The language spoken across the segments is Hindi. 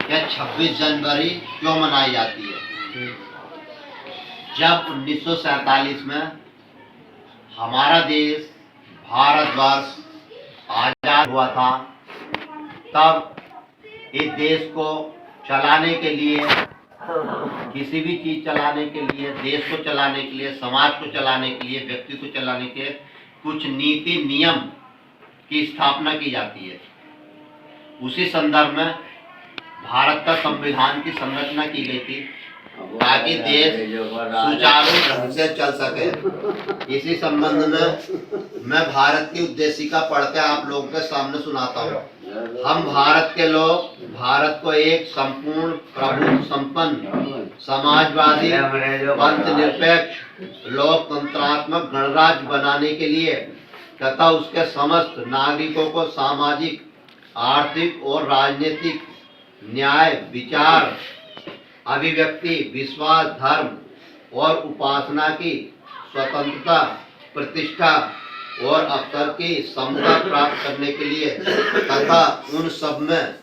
कि 26 जनवरी क्यों मनाई जाती है। जब 1947 में हमारा देश भारतवर्ष आजाद हुआ था, तब इस देश को चलाने के लिए, किसी भी चीज चलाने के लिए, देश को चलाने के लिए, समाज को चलाने के लिए, व्यक्ति को चलाने के लिए कुछ नीति नियम की स्थापना की जाती है। उसी संदर्भ में भारत का संविधान की संरचना की गई थी ताकि देश सुचारू ढंग से चल सके। इसी संबंध में मैं भारत की उद्देशिका पढ़ के आप लोगों के सामने सुनाता हूँ। हम भारत के लोग भारत को एक संपूर्ण प्रभु संपन्न समाजवादी पंथ निरपेक्ष लोकतंत्रात्मक गणराज्य बनाने के लिए तथा उसके समस्त नागरिकों को सामाजिक, आर्थिक और राजनीतिक न्याय, विचार, अभिव्यक्ति, विश्वास, धर्म और उपासना की स्वतंत्रता, प्रतिष्ठा और अवसर की समता प्राप्त करने के लिए तथा उन सब में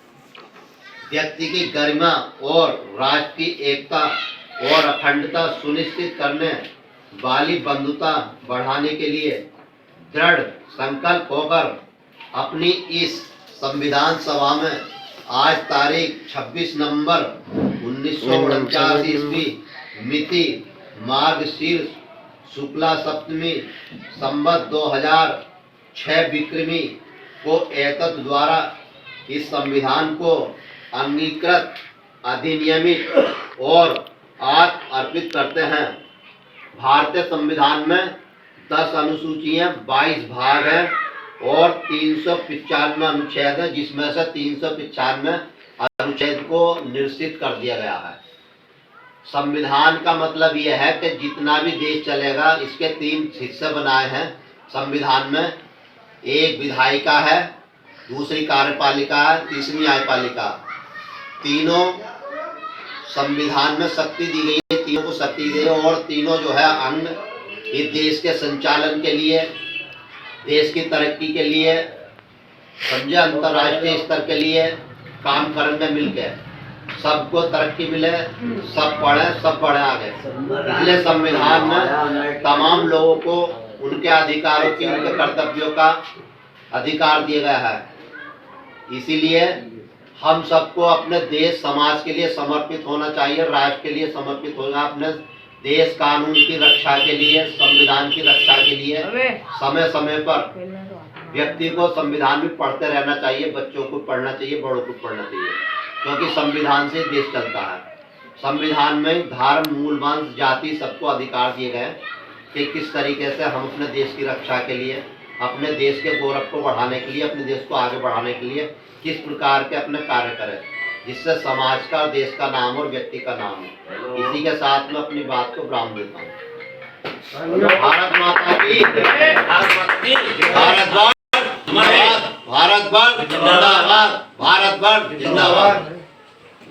व्यक्ति की गरिमा और राष्ट्र की एकता और अखंडता सुनिश्चित करने वाली बंधुता बढ़ाने के लिए दृढ़ संकल्प होकर अपनी इस संविधान सभा में आज तारीख 26 नवंबर 1949 ईस्वी मिति मार्गशीर्ष शुक्ला सप्तमी संवत 2006 विक्रमी को एतत् द्वारा इस संविधान को अंगीकृत, अधिनियमित और आत्म अर्पित करते हैं। भारतीय संविधान में 10 अनुसूचियां, 22 भाग हैं और 395 अनुच्छेद है, जिसमें से 395 अनुच्छेद को निश्चित कर दिया गया है। संविधान का मतलब यह है कि जितना भी देश चलेगा, इसके 3 हिस्से बनाए हैं संविधान में। एक विधायिका है, दूसरी कार्यपालिका है, तीसरी न्यायपालिका। तीनों संविधान में शक्ति दी गई है, तीनों को शक्ति दी गई है और तीनों जो है अंग इस देश के संचालन के लिए, देश की तरक्की के लिए, समझे, अंतर्राष्ट्रीय स्तर के लिए काम करेंगे मिलकर, सबको तरक्की मिले, सब पढ़े, सब बढ़े आगे। इसलिए संविधान में तमाम लोगों को उनके अधिकारों की, उनके कर्तव्यों का अधिकार दिया गया है। इसीलिए हम सबको अपने देश समाज के लिए समर्पित होना चाहिए, राष्ट्र के लिए समर्पित होना, अपने देश कानून की रक्षा के लिए, संविधान की रक्षा के लिए समय समय पर व्यक्ति को संविधान भी पढ़ते रहना चाहिए, बच्चों को पढ़ना चाहिए, बड़ों को पढ़ना चाहिए, क्योंकि संविधान से देश चलता है। संविधान में धर्म, मूल, वंश, जाति सबको अधिकार दिए गए कि किस तरीके से हम अपने देश की रक्षा के लिए, अपने देश के गौरव को बढ़ाने के लिए, अपने देश को आगे बढ़ाने के लिए किस प्रकार के अपने कार्य करें, जिससे समाज का, देश का नाम और व्यक्ति का नाम हो। इसी के साथ में अपनी बात को विराम देता हूँ। भारत माता की, भारत वर्ष जिंदाबाद, भारत वर्ष जिंदाबाद, भारत वर्ष जिंदाबाद।